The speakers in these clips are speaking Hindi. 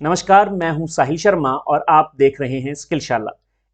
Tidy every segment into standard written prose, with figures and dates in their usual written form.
नमस्कार, मैं हूं साहिल शर्मा और आप देख रहे हैं स्किलशाला।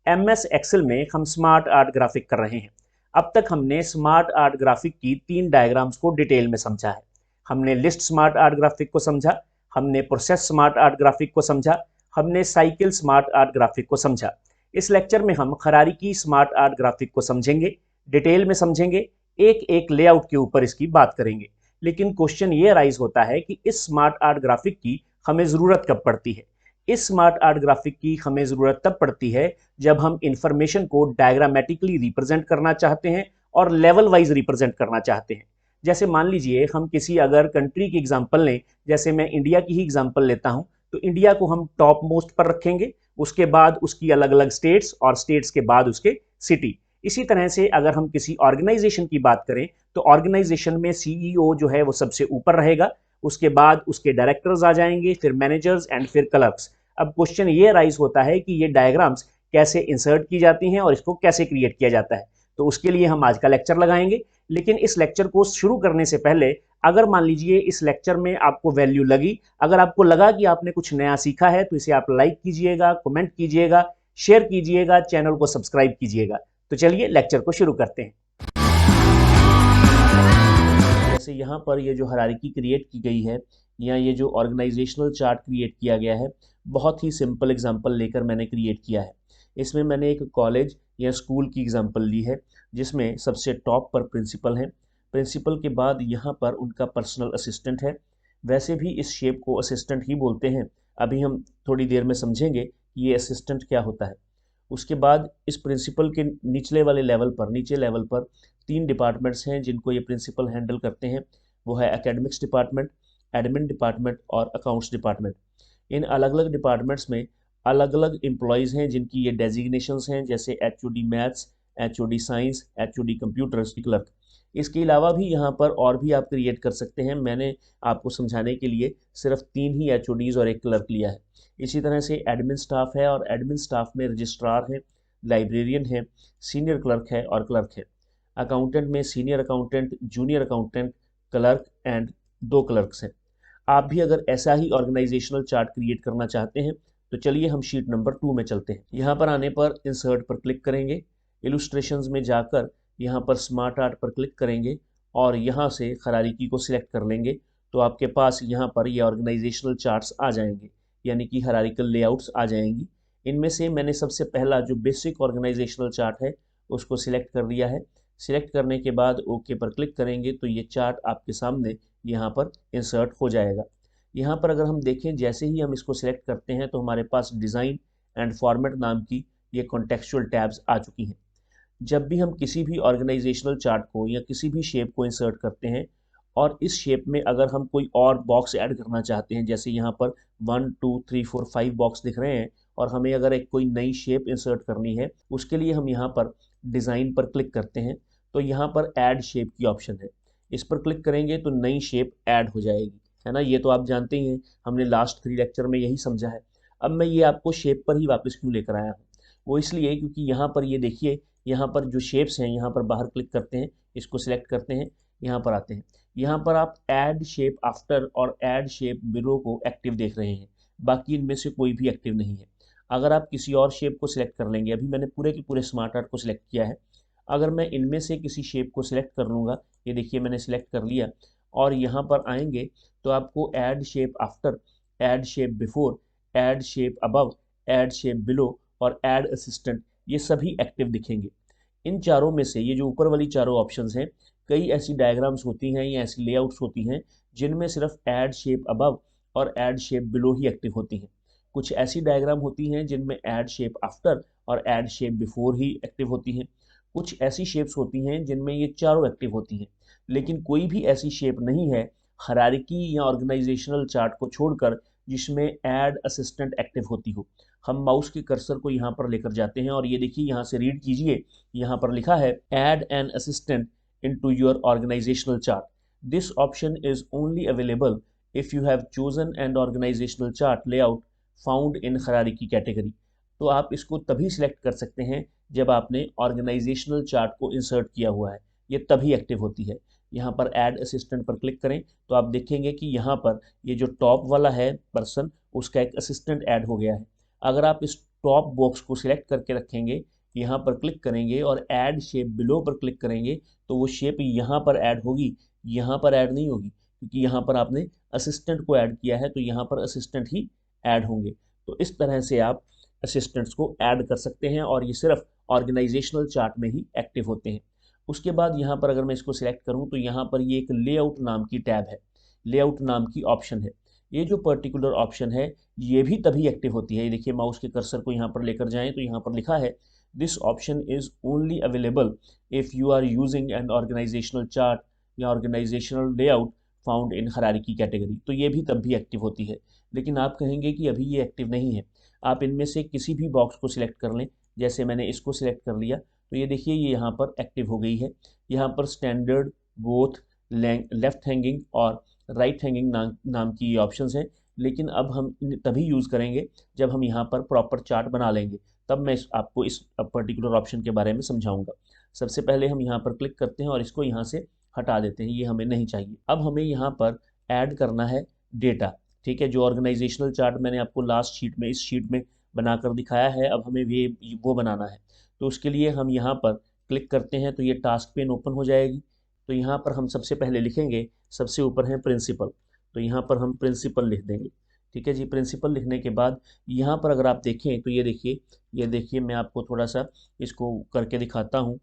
एमएस एक्सेल में हम स्मार्ट आर्ट ग्राफिक कर रहे हैं। अब तक हमने स्मार्ट आर्ट ग्राफिक की 3 डायग्राम्स को डिटेल में समझा है। हमने लिस्ट स्मार्ट आर्ट ग्राफिक को समझा, हमने प्रोसेस स्मार्ट आर्ट ग्राफिक को समझा, हमने साइकिल स्मार्ट आर्ट ग्राफिक को समझा। इस लेक्चर में हम खरारी स्मार्ट आर्ट ग्राफिक को समझेंगे, डिटेल में समझेंगे, एक एक लेआउट के ऊपर इसकी बात करेंगे। लेकिन क्वेश्चन ये राइज होता है कि इस स्मार्ट आर्ट ग्राफिक की हमें ज़रूरत कब पड़ती है। इस स्मार्ट आर्ट ग्राफिक की हमें ज़रूरत तब पड़ती है जब हम इंफॉर्मेशन को डायग्रामेटिकली रिप्रेजेंट करना चाहते हैं और लेवल वाइज रिप्रेजेंट करना चाहते हैं। जैसे मान लीजिए हम किसी अगर कंट्री की एग्जांपल लें, जैसे मैं इंडिया की ही एग्जांपल लेता हूं, तो इंडिया को हम टॉप मोस्ट पर रखेंगे, उसके बाद उसकी अलग अलग स्टेट्स और स्टेट्स के बाद उसके सिटी। इसी तरह से अगर हम किसी ऑर्गेनाइजेशन की बात करें तो ऑर्गेनाइजेशन में सीईओ जो है वो सबसे ऊपर रहेगा, उसके बाद उसके डायरेक्टर्स आ जाएंगे, फिर मैनेजर्स एंड फिर क्लर्क्स। अब क्वेश्चन ये राइज होता है कि ये डायग्राम्स कैसे इंसर्ट की जाती हैं और इसको कैसे क्रिएट किया जाता है। तो उसके लिए हम आज का लेक्चर लगाएंगे। लेकिन इस लेक्चर को शुरू करने से पहले अगर मान लीजिए इस लेक्चर में आपको वैल्यू लगी, अगर आपको लगा कि आपने कुछ नया सीखा है, तो इसे आप लाइक कीजिएगा, कमेंट कीजिएगा, शेयर कीजिएगा, चैनल को सब्सक्राइब कीजिएगा। तो चलिए लेक्चर को शुरू करते हैं। जैसे यहाँ पर ये जो हायरार्की क्रिएट की गई है या ये जो ऑर्गेनाइजेशनल चार्ट क्रिएट किया गया है, बहुत ही सिंपल एग्जांपल लेकर मैंने क्रिएट किया है। इसमें मैंने एक कॉलेज या स्कूल की एग्जांपल ली है, जिसमें सबसे टॉप पर प्रिंसिपल हैं। प्रिंसिपल के बाद यहाँ पर उनका पर्सनल असिस्टेंट है। वैसे भी इस शेप को असिस्टेंट ही बोलते हैं। अभी हम थोड़ी देर में समझेंगे कि ये असिस्टेंट क्या होता है। उसके बाद इस प्रिंसिपल के निचले वाले लेवल पर, नीचे लेवल पर 3 डिपार्टमेंट्स हैं जिनको ये प्रिंसिपल हैंडल करते हैं। वो है एकेडमिक्स डिपार्टमेंट, एडमिन डिपार्टमेंट और अकाउंट्स डिपार्टमेंट। इन अलग अलग डिपार्टमेंट्स में अलग अलग एम्प्लॉयज़ हैं जिनकी ये डेजिग्नेशंस हैं, जैसे HOD maths, HOD science, HOD computers, clerk. इसके अलावा भी यहाँ पर और भी आप क्रिएट कर सकते हैं। मैंने आपको समझाने के लिए सिर्फ 3 ही एचओडीज़ और एक क्लर्क लिया है। इसी तरह से एडमिन स्टाफ है और एडमिन स्टाफ में रजिस्ट्रार है, लाइब्रेरियन है, सीनियर क्लर्क है और क्लर्क है। अकाउंटेंट में senior accountant, junior accountant, clerk and 2 clerks हैं। आप भी अगर ऐसा ही ऑर्गेनाइजेशनल चार्ट क्रिएट करना चाहते हैं तो चलिए हम शीट नंबर 2 में चलते हैं। यहाँ पर आने पर इंसर्ट पर क्लिक करेंगे, इलुस्ट्रेशंस में जाकर यहाँ पर स्मार्ट आर्ट पर क्लिक करेंगे और यहाँ से खरारीकी को सिलेक्ट कर लेंगे, तो आपके पास यहाँ पर ये ऑर्गेनाइजेशनल चार्ट्स आ जाएंगे, यानी कि हायरार्किकल लेआउट्स आ जाएंगी। इनमें से मैंने सबसे पहला जो बेसिक ऑर्गेनाइजेशनल चार्ट है उसको सिलेक्ट कर लिया है। सिलेक्ट करने के बाद ओके पर क्लिक करेंगे तो ये चार्ट आपके सामने यहाँ पर इंसर्ट हो जाएगा। यहाँ पर अगर हम देखें, जैसे ही हम इसको सिलेक्ट करते हैं तो हमारे पास डिज़ाइन एंड फॉर्मेट नाम की ये कॉन्टेक्चुअल टैब्स आ चुकी हैं। जब भी हम किसी भी ऑर्गेनाइजेशनल चार्ट को या किसी भी शेप को इंसर्ट करते हैं और इस शेप में अगर हम कोई और बॉक्स ऐड करना चाहते हैं, जैसे यहाँ पर 1 2 3 4 5 बॉक्स दिख रहे हैं और हमें अगर एक कोई नई शेप इंसर्ट करनी है, उसके लिए हम यहाँ पर डिज़ाइन पर क्लिक करते हैं तो यहाँ पर ऐड शेप की ऑप्शन है। इस पर क्लिक करेंगे तो नई शेप ऐड हो जाएगी, है ना। ये तो आप जानते ही हैं, हमने लास्ट 3 लेक्चर में यही समझा है। अब मैं ये आपको शेप पर ही वापस क्यों लेकर आया हूँ, वो इसलिए क्योंकि यहाँ पर ये देखिए, यहाँ पर जो शेप्स हैं, यहाँ पर बाहर क्लिक करते हैं, इसको सिलेक्ट करते हैं, यहाँ पर आते हैं। यहाँ पर आप ऐड शेप आफ्टर और ऐड शेप बिलो को एक्टिव देख रहे हैं, बाकी इनमें से कोई भी एक्टिव नहीं है। अगर आप किसी और शेप को सिलेक्ट कर लेंगे, अभी मैंने पूरे के पूरे स्मार्ट आर्ट को सिलेक्ट किया है, अगर मैं इनमें से किसी शेप को सिलेक्ट कर लूँगा, ये देखिए मैंने सिलेक्ट कर लिया और यहाँ पर आएंगे तो आपको add shape after, add shape before, add shape above, add shape below और ऐड असिस्टेंट, ये सभी एक्टिव दिखेंगे। इन चारों में से ये जो ऊपर वाली चारों ऑप्शंस हैं, कई ऐसी डायग्राम्स होती हैं या ऐसी लेआउट्स होती हैं जिनमें सिर्फ ऐड शेप अबव और ऐड शेप बिलो ही एक्टिव होती हैं। कुछ ऐसी डायग्राम होती हैं जिनमें ऐड शेप आफ्टर और add shape before he active होती हैं। कुछ ऐसी शेप्स होती हैं जिनमें ये चारों एक्टिव होती हैं। लेकिन कोई भी ऐसी शेप नहीं है हायरार्की या ऑर्गेनाइजेशनल चार्ट को छोड़कर जिसमें ऐड असिस्टेंट एक्टिव होती हो। हम माउस के कर्सर को यहाँ पर लेकर जाते हैं और ये देखिए, यहाँ से रीड कीजिए, यहाँ पर लिखा है add an assistant into your organizational chart. This option is only available if you have chosen an organizational chart layout found in hierarchy category. तो आप इसको तभी सिलेक्ट कर सकते हैं जब आपने ऑर्गेनाइजेशनल चार्ट को इंसर्ट किया हुआ है, ये तभी एक्टिव होती है। यहाँ पर ऐड असिस्टेंट पर क्लिक करें तो आप देखेंगे कि यहाँ पर ये जो टॉप वाला है पर्सन, उसका एक असिस्टेंट ऐड हो गया है। अगर आप इस टॉप बॉक्स को सिलेक्ट करके रखेंगे, यहाँ पर क्लिक करेंगे और ऐड शेप बिलो पर क्लिक करेंगे, तो वो शेप यहाँ पर ऐड होगी, यहाँ पर ऐड नहीं होगी, क्योंकि यहाँ पर आपने असिस्टेंट को ऐड किया है, तो यहाँ पर असिस्टेंट ही ऐड होंगे। तो इस तरह से आप असिस्टेंट्स को ऐड कर सकते हैं और ये सिर्फ ऑर्गेनाइजेशनल चार्ट में ही एक्टिव होते हैं। उसके बाद यहाँ पर अगर मैं इसको सिलेक्ट करूँ तो यहाँ पर ये एक लेआउट नाम की टैब है, लेआउट नाम की ऑप्शन है। ये जो पर्टिकुलर ऑप्शन है ये भी तभी एक्टिव होती है, ये देखिए माउस के कर्सर को यहाँ पर लेकर जाएं तो यहाँ पर लिखा है this option is only available if you are using an organisational chart या organisational layout found in hierarchy category. तो ये भी तब भी एक्टिव होती है, लेकिन आप कहेंगे कि अभी ये एक्टिव नहीं है। आप इनमें से किसी भी बॉक्स को सिलेक्ट कर लें, जैसे मैंने इसको सिलेक्ट कर लिया तो ये देखिए ये यहाँ पर एक्टिव हो गई है। यहाँ पर स्टैंडर्ड, बोथ, लेफ्ट हैंगिंग और राइट हैंगिंग नाम की ये ऑप्शंस हैं, लेकिन अब हम तभी यूज़ करेंगे जब हम यहाँ पर प्रॉपर चार्ट बना लेंगे, तब मैं आपको इस पर्टिकुलर ऑप्शन के बारे में समझाऊंगा। सबसे पहले हम यहाँ पर क्लिक करते हैं और इसको यहाँ से हटा देते हैं, ये हमें नहीं चाहिए। अब हमें यहाँ पर ऐड करना है डेटा, ठीक है। जो ऑर्गेनाइजेशनल चार्ट मैंने आपको लास्ट शीट में, इस शीट में बनाकर दिखाया है, अब हमें वो बनाना है। तो उसके लिए हम यहाँ पर क्लिक करते हैं तो ये टास्क पेन ओपन हो जाएगी। तो यहाँ पर हम सबसे पहले लिखेंगे, सबसे ऊपर है प्रिंसिपल, तो यहाँ पर हम प्रिंसिपल लिख देंगे, ठीक है जी। प्रिंसिपल लिखने के बाद यहाँ पर अगर आप देखें तो ये देखिए मैं आपको थोड़ा सा इसको करके दिखाता हूँ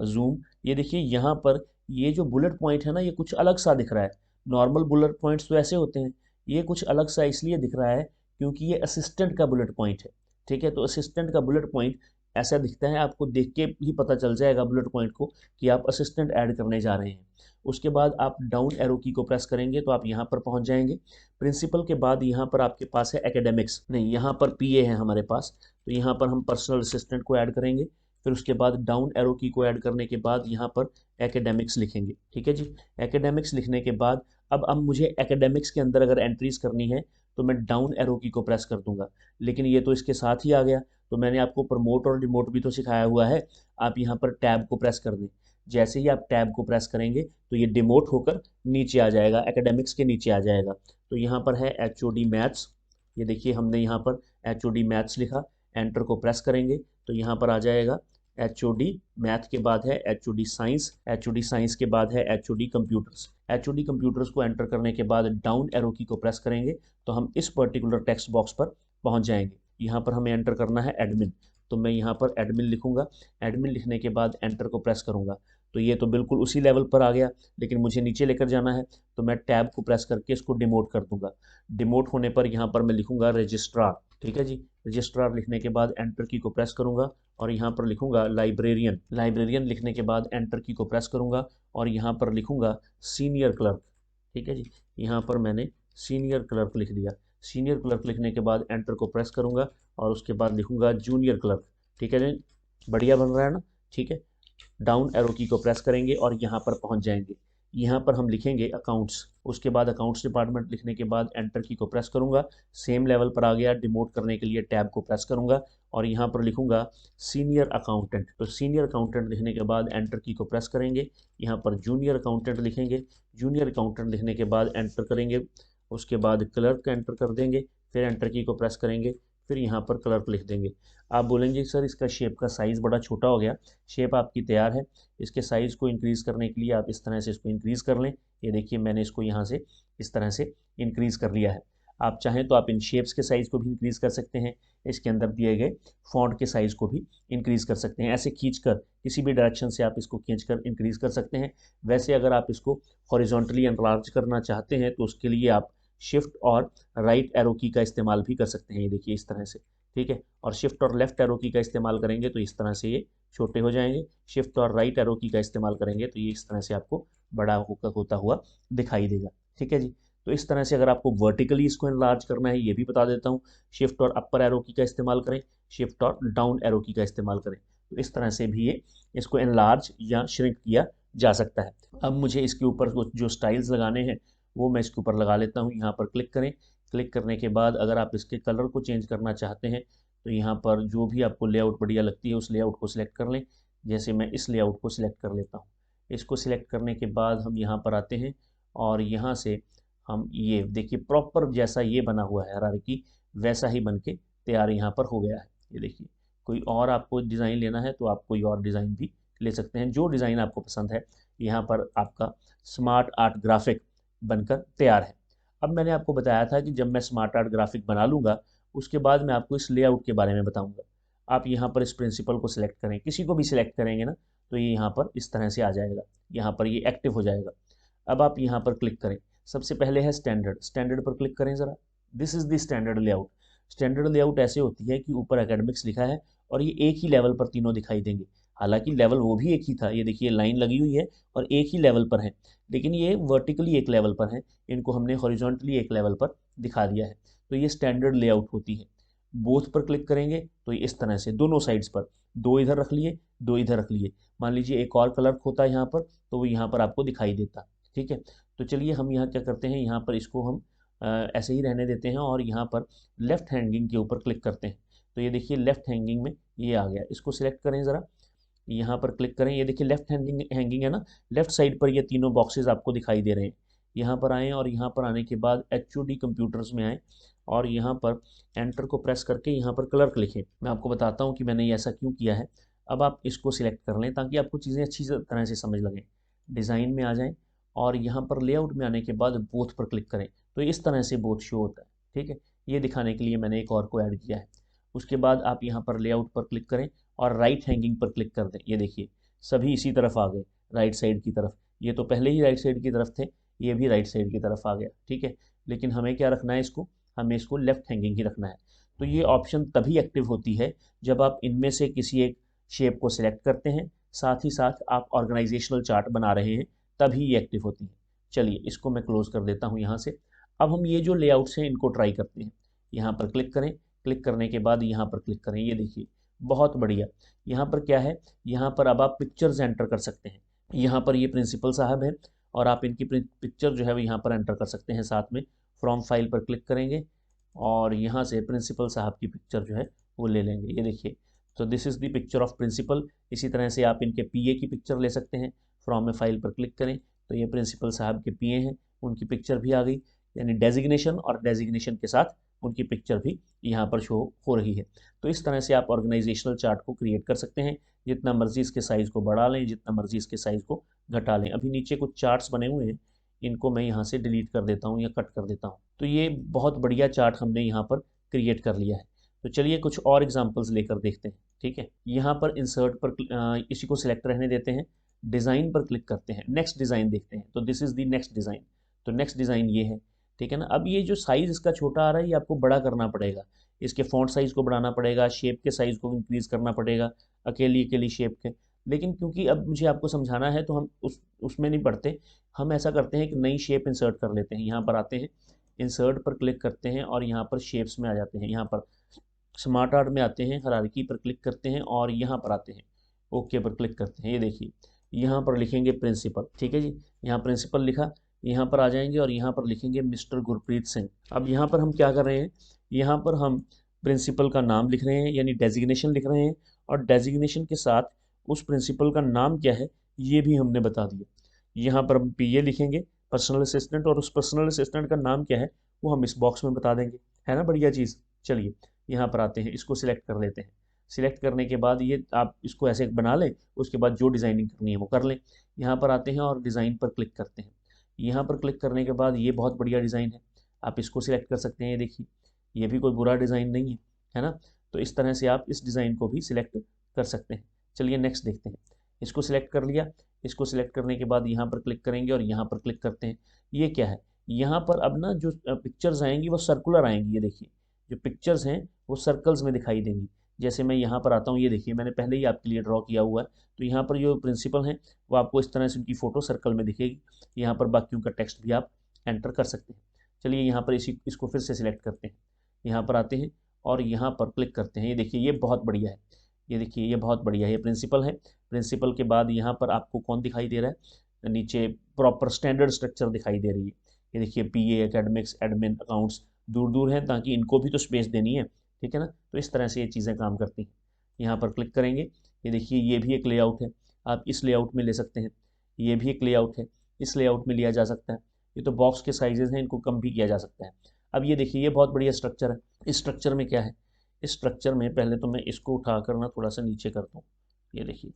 जूम। ये देखिए यहाँ पर ये जो बुलेट पॉइंट है ना, ये कुछ अलग सा दिख रहा है। नॉर्मल बुलेट पॉइंट्स तो ऐसे होते हैं, ये कुछ अलग सा इसलिए दिख रहा है क्योंकि ये असिस्टेंट का बुलेट पॉइंट है, ठीक है। तो असिस्टेंट का बुलेट पॉइंट ऐसा दिखता है, आपको देख के ही पता चल जाएगा बुलेट पॉइंट को कि आप असिस्टेंट ऐड करने जा रहे हैं। उसके बाद आप डाउन एरो की को प्रेस करेंगे तो आप यहाँ पर पहुँच जाएंगे। प्रिंसिपल के बाद यहाँ पर आपके पास है एकेडमिक्स, नहीं यहाँ पर पीए है हमारे पास, तो यहाँ पर हम पर्सनल असिस्टेंट को ऐड करेंगे। फिर उसके बाद डाउन एरो की को ऐड करने के बाद यहाँ पर एकेडमिक्स लिखेंगे, ठीक है जी। एकेडमिक्स लिखने के बाद अब मुझे एकेडमिक्स के अंदर अगर एंट्रीज करनी है तो मैं डाउन एरो की को प्रेस कर दूंगा, लेकिन ये तो इसके साथ ही आ गया। तो मैंने आपको प्रमोट और डिमोट भी तो सिखाया हुआ है, आप यहाँ पर टैब को प्रेस कर दें। जैसे ही आप टैब को प्रेस करेंगे तो ये डिमोट होकर नीचे आ जाएगा, एकेडमिक्स के नीचे आ जाएगा। तो यहाँ पर है HOD मैथ्स, ये देखिए हमने यहाँ पर HOD मैथ्स लिखा, एंटर को प्रेस करेंगे तो यहाँ पर आ जाएगा HOD मैथ के बाद है HOD साइंस, HOD साइंस के बाद है HOD कंप्यूटर्स। HOD कंप्यूटर्स को एंटर करने के बाद डाउन एरो की को प्रेस करेंगे तो हम इस पर्टिकुलर टेक्स्ट बॉक्स पर पहुंच जाएंगे। यहाँ पर हमें एंटर करना है एडमिन, तो मैं यहाँ पर एडमिन लिखूंगा। एडमिन लिखने के बाद एंटर को प्रेस करूंगा तो ये तो बिल्कुल उसी लेवल पर आ गया, लेकिन मुझे नीचे लेकर जाना है तो मैं टैब को प्रेस करके इसको डिमोट कर दूंगा। डिमोट होने पर यहाँ पर मैं लिखूंगा रजिस्ट्रार, ठीक है जी। रजिस्ट्रार लिखने के बाद एंटर की को प्रेस करूंगा और यहाँ पर लिखूंगा लाइब्रेरियन। लाइब्रेरियन लिखने के बाद एंटर की को प्रेस करूंगा और यहाँ पर लिखूंगा सीनियर क्लर्क, ठीक है जी। यहाँ पर मैंने सीनियर क्लर्क लिख दिया। सीनियर क्लर्क लिखने के बाद एंटर को प्रेस करूंगा और उसके बाद लिखूंगा जूनियर क्लर्क, ठीक है जी। बढ़िया बन रहा है ना, ठीक है। डाउन एरो की को प्रेस करेंगे और यहाँ पर पहुँच जाएंगे। यहाँ पर हम लिखेंगे अकाउंट्स, उसके बाद अकाउंट्स डिपार्टमेंट लिखने के बाद एंटर की को प्रेस करूंगा। सेम लेवल पर आ गया, डिमोट करने के लिए टैब को प्रेस करूंगा और यहाँ पर लिखूंगा सीनियर अकाउंटेंट। तो सीनियर अकाउंटेंट लिखने के बाद एंटर की को प्रेस करेंगे, यहाँ पर जूनियर अकाउंटेंट लिखेंगे। जूनियर अकाउंटेंट लिखने के बाद एंटर करेंगे, उसके बाद क्लर्क एंटर कर देंगे, फिर एंटर की को प्रेस करेंगे, फिर यहाँ पर क्लर्क लिख देंगे। आप बोलेंगे सर इसका शेप का साइज़ बड़ा छोटा हो गया। शेप आपकी तैयार है, इसके साइज़ को इंक्रीज़ करने के लिए आप इस तरह से इसको इंक्रीज़ कर लें। ये देखिए मैंने इसको यहाँ से इस तरह से इंक्रीज़ कर लिया है। आप चाहें तो आप इन शेप्स के साइज़ को भी इंक्रीज़ कर सकते हैं, इसके अंदर दिए गए फॉन्ट के साइज़ को भी इंक्रीज़ कर सकते हैं। ऐसे खींचकर किसी भी डायरेक्शन से आप इसको खींचकर इंक्रीज़ कर सकते हैं। वैसे अगर आप इसको हॉरिजॉन्टली एनलार्ज करना चाहते हैं तो उसके लिए आप शिफ्ट और राइट एरो की का इस्तेमाल भी कर सकते हैं, ये देखिए इस तरह से, ठीक है। और शिफ्ट और लेफ्ट एरो की का इस्तेमाल करेंगे तो इस तरह से ये छोटे हो जाएंगे। शिफ्ट और राइट एरो की का इस्तेमाल करेंगे तो ये इस तरह से आपको बड़ा होता हुआ दिखाई देगा, ठीक है जी। तो इस तरह से अगर आपको वर्टिकली इसको एनलार्ज करना है ये भी बता देता हूँ। शिफ्ट और अपर एरो की का इस्तेमाल करें, शिफ्ट और डाउन एरो की का इस्तेमाल करें, तो इस तरह से भी ये इसको एनलार्ज या श्रिंक किया जा सकता है। अब मुझे इसके ऊपर जो स्टाइल्स लगाने हैं वो मैं इसके ऊपर लगा लेता हूँ। यहाँ पर क्लिक करें, क्लिक करने के बाद अगर आप इसके कलर को चेंज करना चाहते हैं तो यहाँ पर जो भी आपको लेआउट बढ़िया लगती है उस लेआउट को सिलेक्ट कर लें। जैसे मैं इस लेआउट को सिलेक्ट कर लेता हूँ, इसको सिलेक्ट करने के बाद हम यहाँ पर आते हैं और यहाँ से हम ये देखिए प्रॉपर जैसा ये बना हुआ है हायरार्की वैसा ही बन के तैयार यहाँ पर हो गया है। ये देखिए, कोई और आपको डिज़ाइन लेना है तो आप कोई और डिज़ाइन भी ले सकते हैं, जो डिज़ाइन आपको पसंद है। यहाँ पर आपका स्मार्ट आर्ट ग्राफिक बनकर तैयार है। अब मैंने आपको बताया था कि जब मैं स्मार्ट आर्ट ग्राफिक बना लूँगा उसके बाद मैं आपको इस लेआउट के बारे में बताऊँगा। आप यहाँ पर इस प्रिंसिपल को सिलेक्ट करें, किसी को भी सिलेक्ट करेंगे ना तो ये यहाँ पर इस तरह से आ जाएगा, यहाँ पर ये एक्टिव हो जाएगा। अब आप यहाँ पर क्लिक करें, सबसे पहले है स्टैंडर्ड, स्टैंडर्ड पर क्लिक करें ज़रा। This is the standard layout. Standard layout ऐसे होती है कि ऊपर एकेडमिक्स लिखा है और ये एक ही लेवल पर तीनों दिखाई देंगे। हालांकि लेवल वो भी एक ही था, ये देखिए लाइन लगी हुई है और एक ही लेवल पर है, लेकिन ये वर्टिकली एक लेवल पर है, इनको हमने हॉरिजॉन्टली एक लेवल पर दिखा दिया है। तो ये स्टैंडर्ड लेआउट होती है। बोथ पर क्लिक करेंगे तो ये इस तरह से दोनों साइड्स पर, दो इधर रख लिए, दो इधर रख लिए। मान लीजिए एक और कलर होता है यहाँ पर तो वो यहाँ पर आपको दिखाई देता। ठीक है, तो चलिए हम यहाँ क्या करते हैं, यहाँ पर इसको हम ऐसे ही रहने देते हैं और यहाँ पर लेफ़्ट हैंगिंग के ऊपर क्लिक करते हैं। तो ये देखिए लेफ़्ट हैंगिंग में ये आ गया, इसको सिलेक्ट करें ज़रा, यहाँ पर क्लिक करें। ये देखिए लेफ़्ट हैंगिंग हैंगिंग है ना, लेफ़्ट साइड पर ये तीनों बॉक्सेस आपको दिखाई दे रहे हैं। यहाँ पर आएँ और यहाँ पर आने के बाद HOD कंप्यूटर्स में आएँ और यहाँ पर एंटर को प्रेस करके यहाँ पर क्लर्क लिखें। मैं आपको बताता हूँ कि मैंने ये ऐसा क्यों किया है। अब आप इसको सिलेक्ट कर लें ताकि आपको चीज़ें अच्छी तरह से समझ लगें। डिज़ाइन में आ जाएँ और यहाँ पर लेआउट में आने के बाद बोथ पर क्लिक करें तो इस तरह से बोथ शो होता है। ठीक है, ये दिखाने के लिए मैंने एक और को ऐड किया है। उसके बाद आप यहाँ पर लेआउट पर क्लिक करें और राइट हैंगिंग पर क्लिक कर दें। ये देखिए सभी इसी तरफ आ गए, राइट साइड की तरफ। ये तो पहले ही राइट साइड की तरफ थे, ये भी राइट साइड की तरफ आ गया। ठीक है, लेकिन हमें क्या रखना है, इसको हमें इसको लेफ़्ट हैंगिंग ही रखना है। तो ये ऑप्शन तभी एक्टिव होती है जब आप इनमें से किसी एक शेप को सिलेक्ट करते हैं, साथ ही साथ आप ऑर्गेनाइजेशनल चार्ट बना रहे हैं, तभी ये एक्टिव होती है। चलिए इसको मैं क्लोज कर देता हूँ यहाँ से। अब हम ये जो लेआउट्स हैं इनको ट्राई करते हैं। यहाँ पर क्लिक करें, क्लिक करने के बाद यहाँ पर क्लिक करें। ये देखिए बहुत बढ़िया। यहाँ पर क्या है, यहाँ पर अब आप पिक्चर्स एंटर कर सकते हैं। यहाँ पर ये प्रिंसिपल साहब है और आप इनकी पिक्चर जो है वो यहाँ पर एंटर कर सकते हैं। साथ में फ्रॉम फाइल पर क्लिक करेंगे और यहाँ से प्रिंसिपल साहब की पिक्चर जो है वो ले लेंगे। ये देखिए, तो this is the picture of principle. इसी तरह से आप इनके PA की पिक्चर ले सकते हैं। फ्रॉम में फाइल पर क्लिक करें तो ये प्रिंसिपल साहब के PA हैं, उनकी पिक्चर भी आ गई, यानी डेजिग्नेशन और डेजिग्नेशन के साथ उनकी पिक्चर भी यहाँ पर शो हो रही है। तो इस तरह से आप ऑर्गेनाइजेशनल चार्ट को क्रिएट कर सकते हैं। जितना मर्जी इसके साइज़ को बढ़ा लें, जितना मर्जी इसके साइज़ को घटा लें। अभी नीचे कुछ चार्ट्स बने हुए हैं, इनको मैं यहाँ से डिलीट कर देता हूँ या कट कर देता हूँ। तो ये बहुत बढ़िया चार्ट हमने यहाँ पर क्रिएट कर लिया है। तो चलिए कुछ और एग्जांपल्स लेकर देखते हैं। ठीक है, यहाँ पर इंसर्ट पर इसी को सिलेक्ट रहने देते हैं, डिज़ाइन पर क्लिक करते हैं, नेक्स्ट डिज़ाइन देखते हैं। तो this is the next design. तो नेक्स्ट डिज़ाइन ये है। ठीक है ना, अब ये जो साइज़ इसका छोटा आ रहा है ये आपको बड़ा करना पड़ेगा। इसके फ़ॉन्ट साइज़ को बढ़ाना पड़ेगा, शेप के साइज़ को इंक्रीज़ करना पड़ेगा, अकेली अकेली शेप के। लेकिन क्योंकि अब मुझे आपको समझाना है तो हम उसमें नहीं पढ़ते, हम ऐसा करते हैं कि नई शेप इंसर्ट कर लेते हैं। यहाँ पर आते हैं, इंसर्ट पर क्लिक करते हैं और यहाँ पर शेप्स में आ जाते हैं। यहाँ पर स्मार्ट आर्ट में आते हैं, हायरार्की पर क्लिक करते हैं और यहाँ पर आते हैं, ओके पर क्लिक करते हैं। ये देखिए यहाँ पर लिखेंगे प्रिंसिपल। ठीक है जी, यहाँ प्रिंसिपल लिखा, यहाँ पर आ जाएंगे और यहाँ पर लिखेंगे मिस्टर गुरप्रीत सिंह। अब यहाँ पर हम क्या कर रहे हैं, यहाँ पर हम प्रिंसिपल का नाम लिख रहे हैं, यानी डेजिग्नेशन लिख रहे हैं और डेजिग्नेशन के साथ उस प्रिंसिपल का नाम क्या है ये भी हमने बता दिया। यहाँ पर हम PA लिखेंगे, पर्सनल असिस्टेंट, और उस पर्सनल असिस्टेंट का नाम क्या है वो हम इस बॉक्स में बता देंगे। है ना बढ़िया चीज़। चलिए यहाँ पर आते हैं, इसको सिलेक्ट कर लेते हैं। सिलेक्ट करने के बाद ये आप इसको ऐसे बना लें, उसके बाद जो डिज़ाइनिंग करनी है वो कर लें। यहाँ पर आते हैं और डिज़ाइन पर क्लिक करते हैं। यहाँ पर क्लिक करने के बाद ये बहुत बढ़िया डिज़ाइन है, आप इसको सिलेक्ट कर सकते हैं। ये देखिए ये भी कोई बुरा डिज़ाइन नहीं है, है ना। तो इस तरह से आप इस डिज़ाइन को भी सिलेक्ट कर सकते हैं। चलिए नेक्स्ट देखते हैं। इसको सिलेक्ट कर लिया, इसको सिलेक्ट करने के बाद यहाँ पर क्लिक करेंगे और यहाँ पर क्लिक करते हैं। ये क्या है, यहाँ पर अब ना जो पिक्चर्स आएंगी वो सर्कुलर आएंगी। ये देखिए जो पिक्चर्स हैं वो सर्कल्स में दिखाई देंगी। जैसे मैं यहाँ पर आता हूँ, ये देखिए मैंने पहले ही आपके लिए ड्रॉ किया हुआ है। तो यहाँ पर जो प्रिंसिपल हैं वो आपको इस तरह से उनकी फ़ोटो सर्कल में दिखेगी। यहाँ पर बाकियों का टेक्स्ट भी आप एंटर कर सकते हैं। चलिए यहाँ पर इसको फिर से सिलेक्ट करते हैं, यहाँ पर आते हैं और यहाँ पर क्लिक करते हैं। ये देखिए ये बहुत बढ़िया है, ये देखिए ये बहुत बढ़िया है। ये प्रिंसिपल है, प्रिंसिपल के बाद यहाँ पर आपको कौन दिखाई दे रहा है, नीचे प्रॉपर स्टैंडर्ड स्ट्रक्चर दिखाई दे रही है। ये देखिए PA, एकेडमिक्स, एडमिन, अकाउंट्स दूर दूर हैं ताकि इनको भी तो स्पेस देनी है। ठीक है ना, तो इस तरह से ये चीज़ें काम करती हैं। यहाँ पर क्लिक करेंगे, ये देखिए ये भी एक लेआउट है, आप इस लेआउट में ले सकते हैं। ये भी एक लेआउट है, इस लेआउट में लिया जा सकता है। ये तो बॉक्स के साइजेस हैं, इनको कम भी किया जा सकता है। अब ये देखिए, ये बहुत बढ़िया स्ट्रक्चर है। इस स्ट्रक्चर में क्या है, इस स्ट्रक्चर में पहले तो मैं इसको उठा कर ना थोड़ा सा नीचे करता हूँ, ये देखिए।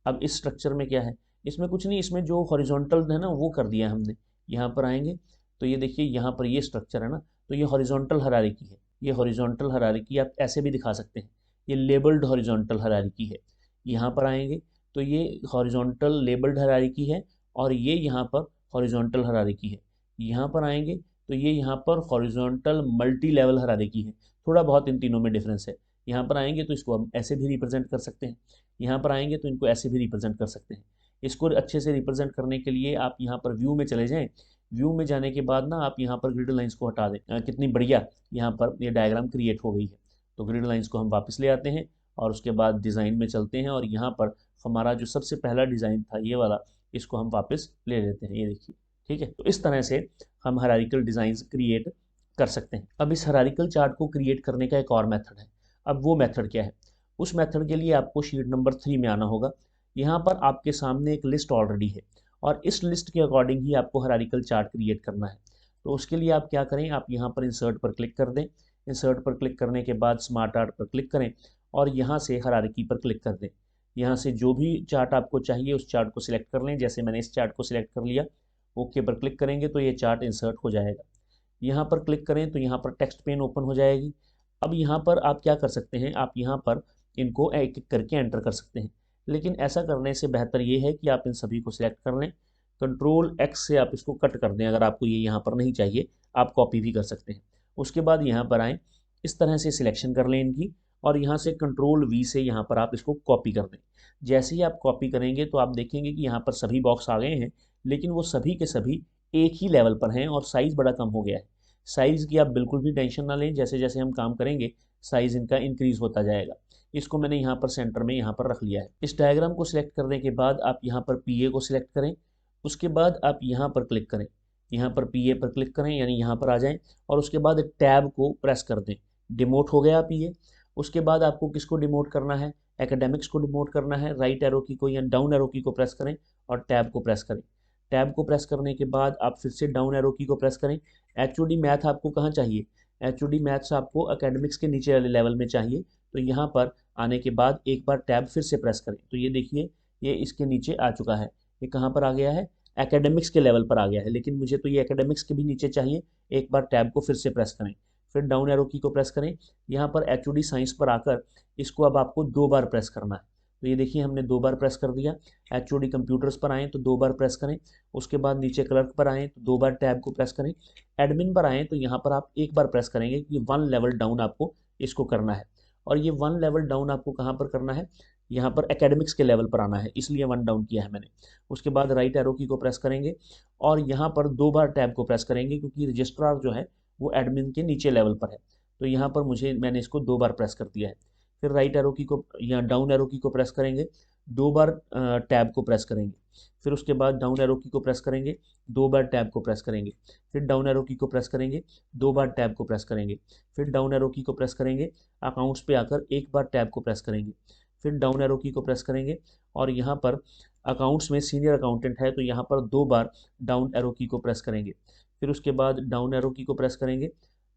अब इस स्ट्रक्चर में क्या है, इसमें कुछ नहीं, इसमें जो हॉरिजॉन्टल है ना वो कर दिया है हमने। यहाँ पर आएंगे तो ये देखिए, यहाँ पर ये स्ट्रक्चर है ना, तो ये हॉरिजॉन्टल हायरार्की है। ये हॉरिजॉन्टल हायरार्की आप ऐसे भी दिखा सकते हैं, ये लेबल्ड हॉरिजॉन्टल हायरार्की है। यहाँ पर आएंगे तो ये हॉरिजॉन्टल लेबल्ड हायरार्की है, और ये यहाँ पर हॉरिजॉन्टल हायरार्की है। यहाँ पर आएंगे तो ये यहाँ पर हॉरिजॉन्टल मल्टी लेवल हायरार्की है। थोड़ा बहुत इन तीनों में डिफरेंस है। यहाँ पर आएंगे तो इसको हम ऐसे भी रिप्रेजेंट कर सकते हैं, यहाँ पर आएंगे तो इनको ऐसे भी रिप्रेजेंट कर सकते हैं। इसको अच्छे से रिप्रेजेंट करने के लिए आप यहाँ पर व्यू में चले जाएं। व्यू में जाने के बाद ना आप यहाँ पर ग्रिड लाइंस को हटा दें। कितनी बढ़िया यहाँ पर ये डायग्राम क्रिएट हो गई है। तो ग्रिड लाइंस को हम वापस ले आते हैं और उसके बाद डिज़ाइन में चलते हैं, और यहाँ पर हमारा जो सबसे पहला डिज़ाइन था ये वाला, इसको हम वापस ले लेते हैं, ये देखिए। ठीक है, तो इस तरह से हम हायरार्किकल डिज़ाइंस क्रिएट कर सकते हैं। अब इस हायरार्किकल चार्ट को क्रिएट करने का एक और मेथड है। अब वो मेथड क्या है, उस मेथड के लिए आपको शीट नंबर 3 में आना होगा। यहाँ पर आपके सामने एक लिस्ट ऑलरेडी है, और इस लिस्ट के अकॉर्डिंग ही आपको हायरार्किकल चार्ट क्रिएट करना है। तो उसके लिए आप क्या करें, आप यहाँ पर इंसर्ट पर क्लिक कर दें। इंसर्ट पर क्लिक करने के बाद स्मार्ट आर्ट पर क्लिक करें, और यहाँ से हायरार्की पर क्लिक कर दें। यहाँ से जो भी चार्ट आपको चाहिए उस चार्ट को सिलेक्ट कर लें। जैसे मैंने इस चार्ट को सिलेक्ट कर लिया, ओके पर क्लिक करेंगे तो ये चार्ट इंसर्ट हो जाएगा। यहाँ पर क्लिक करें तो यहाँ पर टेक्स्ट पेन ओपन हो जाएगी। अब यहाँ पर आप क्या कर सकते हैं, आप यहाँ पर इनको एक एक करके एंटर कर सकते हैं, लेकिन ऐसा करने से बेहतर ये है कि आप इन सभी को सिलेक्ट कर लें। कंट्रोल एक्स से आप इसको कट कर दें, अगर आपको ये यहाँ पर नहीं चाहिए आप कॉपी भी कर सकते हैं। उसके बाद यहाँ पर आएँ, इस तरह से सिलेक्शन कर लें इनकी, और यहाँ से कंट्रोल वी से यहाँ पर आप इसको कॉपी कर दें। जैसे ही आप कॉपी करेंगे तो आप देखेंगे कि यहाँ पर सभी बॉक्स आ गए हैं, लेकिन वो सभी के सभी एक ही लेवल पर हैं और साइज़ बड़ा कम हो गया है। साइज़ की आप बिल्कुल भी टेंशन ना लें, जैसे जैसे हम काम करेंगे साइज़ इनका इंक्रीज़ होता जाएगा। इसको मैंने यहाँ पर सेंटर में यहाँ पर रख लिया है। इस डायग्राम को सिलेक्ट करने के बाद आप यहाँ पर पीए को सिलेक्ट करें। उसके बाद आप यहाँ पर क्लिक करें, यहाँ पर पीए पर क्लिक करें, यानी यहाँ पर आ जाएं, और उसके बाद टैब को प्रेस कर दें। डिमोट हो गया पीए। उसके बाद आपको किसको डिमोट करना है, एकेडमिक्स को डिमोट करना है। राइट एरो की को या डाउन एरो की को प्रेस करें और टैब को प्रेस करें। टैब को प्रेस करने के बाद आप फिर से डाउन एरो की को प्रेस करें। एचओडी मैथ आपको कहाँ चाहिए, एचओडी मैथ्स आपको एकेडमिक्स के नीचे वाले लेवल में चाहिए। तो यहाँ पर आने के बाद एक बार टैब फिर से प्रेस करें, तो ये देखिए ये इसके नीचे आ चुका है। ये कहाँ पर आ गया है, एकेडमिक्स के लेवल पर आ गया है, लेकिन मुझे तो ये एकेडमिक्स के भी नीचे चाहिए। एक बार टैब को फिर से प्रेस करें, फिर डाउन एरो की को प्रेस करें। यहाँ पर एचओडी साइंस पर आकर इसको अब आपको 2 बार प्रेस करना है। तो ये देखिए हमने 2 बार प्रेस कर दिया। एचओडी कंप्यूटर्स पर आएँ तो 2 बार प्रेस करें। उसके बाद नीचे क्लर्क पर आएँ तो 2 बार टैब को प्रेस करें। एडमिन पर आएँ तो यहाँ पर आप एक बार प्रेस करेंगे, कि 1 लेवल डाउन आपको इसको करना है। और ये 1 लेवल डाउन आपको कहाँ पर करना है, यहाँ पर एकेडमिक्स के लेवल पर आना है, इसलिए 1 डाउन किया है मैंने। उसके बाद राइट एरो की को प्रेस करेंगे और यहाँ पर 2 बार टैब को प्रेस करेंगे, क्योंकि रजिस्ट्रार जो है वो एडमिन के नीचे लेवल पर है। तो यहाँ पर मैंने इसको 2 बार प्रेस कर दिया है। फिर राइट एरो की को या डाउन एरो की को प्रेस करेंगे, 2 बार टैब को प्रेस करेंगे। फिर उसके बाद डाउन एरो की को प्रेस करेंगे, 2 बार टैब को प्रेस करेंगे। फिर डाउन एरो की को प्रेस करेंगे, 2 बार टैब को प्रेस करेंगे। फिर डाउन एरो की को प्रेस करेंगे, अकाउंट्स पे आकर एक बार टैब को प्रेस करेंगे। फिर डाउन एरो की को प्रेस करेंगे, और यहाँ पर अकाउंट्स में सीनियर अकाउंटेंट है तो यहाँ पर 2 बार डाउन एरो की को प्रेस करेंगे। फिर उसके बाद डाउन एरो की को प्रेस करेंगे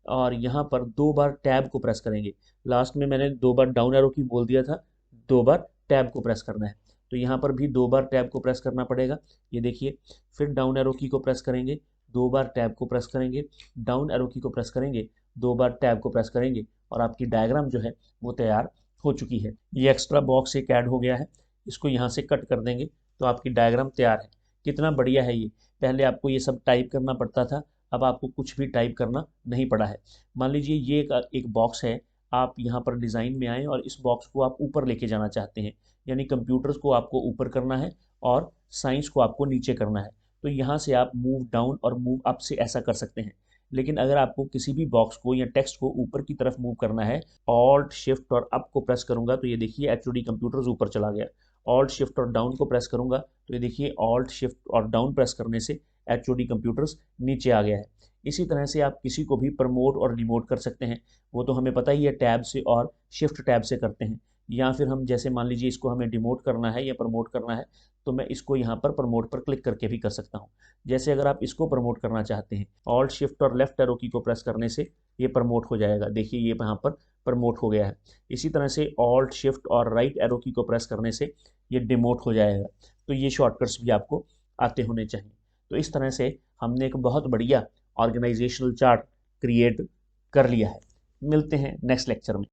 और यहाँ पर 2 बार टैब को प्रेस करेंगे। लास्ट में मैंने 2 बार डाउन एरो की बोल दिया था, 2 बार टैब को प्रेस करना है, तो यहाँ पर भी 2 बार टैब को प्रेस करना पड़ेगा। ये देखिए, फिर डाउन एरो की को प्रेस करेंगे, 2 बार टैब को प्रेस करेंगे, डाउन एरो की को प्रेस करेंगे, 2 बार टैब को प्रेस करेंगे, और आपकी डायग्राम जो है वो तैयार हो चुकी है। ये एक्स्ट्रा बॉक्स एक ऐड हो गया है, इसको यहाँ से कट कर देंगे तो आपकी डायग्राम तैयार है। कितना बढ़िया है ये। पहले आपको ये सब टाइप करना पड़ता था, अब आपको कुछ भी टाइप करना नहीं पड़ा है। मान लीजिए ये एक बॉक्स है, आप यहाँ पर डिज़ाइन में आएँ और इस बॉक्स को आप ऊपर लेके जाना चाहते हैं, यानी कंप्यूटर्स को आपको ऊपर करना है और साइंस को आपको नीचे करना है। तो यहाँ से आप मूव डाउन और मूव अप से ऐसा कर सकते हैं। लेकिन अगर आपको किसी भी बॉक्स को या टेक्स्ट को ऊपर की तरफ मूव करना है, ऑल्ट शिफ्ट और अप को प्रेस करूंगा तो ये देखिए एचओडी कंप्यूटर्स ऊपर चला गया। ऑल्ट शिफ्ट और डाउन को प्रेस करूंगा तो ये देखिए ऑल्ट शिफ्ट और डाउन प्रेस करने से एचओडी कंप्यूटर्स नीचे आ गया है। इसी तरह से आप किसी को भी प्रमोट और डिमोट कर सकते हैं। वो तो हमें पता ही है, टैब से और शिफ्ट टैब से करते हैं। या फिर हम जैसे मान लीजिए इसको हमें डिमोट करना है या प्रमोट करना है, तो मैं इसको यहाँ पर प्रमोट पर क्लिक करके भी कर सकता हूँ। जैसे अगर आप इसको प्रमोट करना चाहते हैं, ऑल्ट शिफ्ट और लेफ्ट एरो की को प्रेस करने से ये प्रमोट हो जाएगा। देखिए ये यहाँ पर प्रमोट हो गया है। इसी तरह से ऑल्ट शिफ्ट और राइट एरो की को प्रेस करने से ये डिमोट हो जाएगा। तो ये शॉर्टकट्स भी आपको आते होने चाहिए। तो इस तरह से हमने एक बहुत बढ़िया ऑर्गेनाइजेशनल चार्ट क्रिएट कर लिया है। मिलते हैं नेक्स्ट लेक्चर में।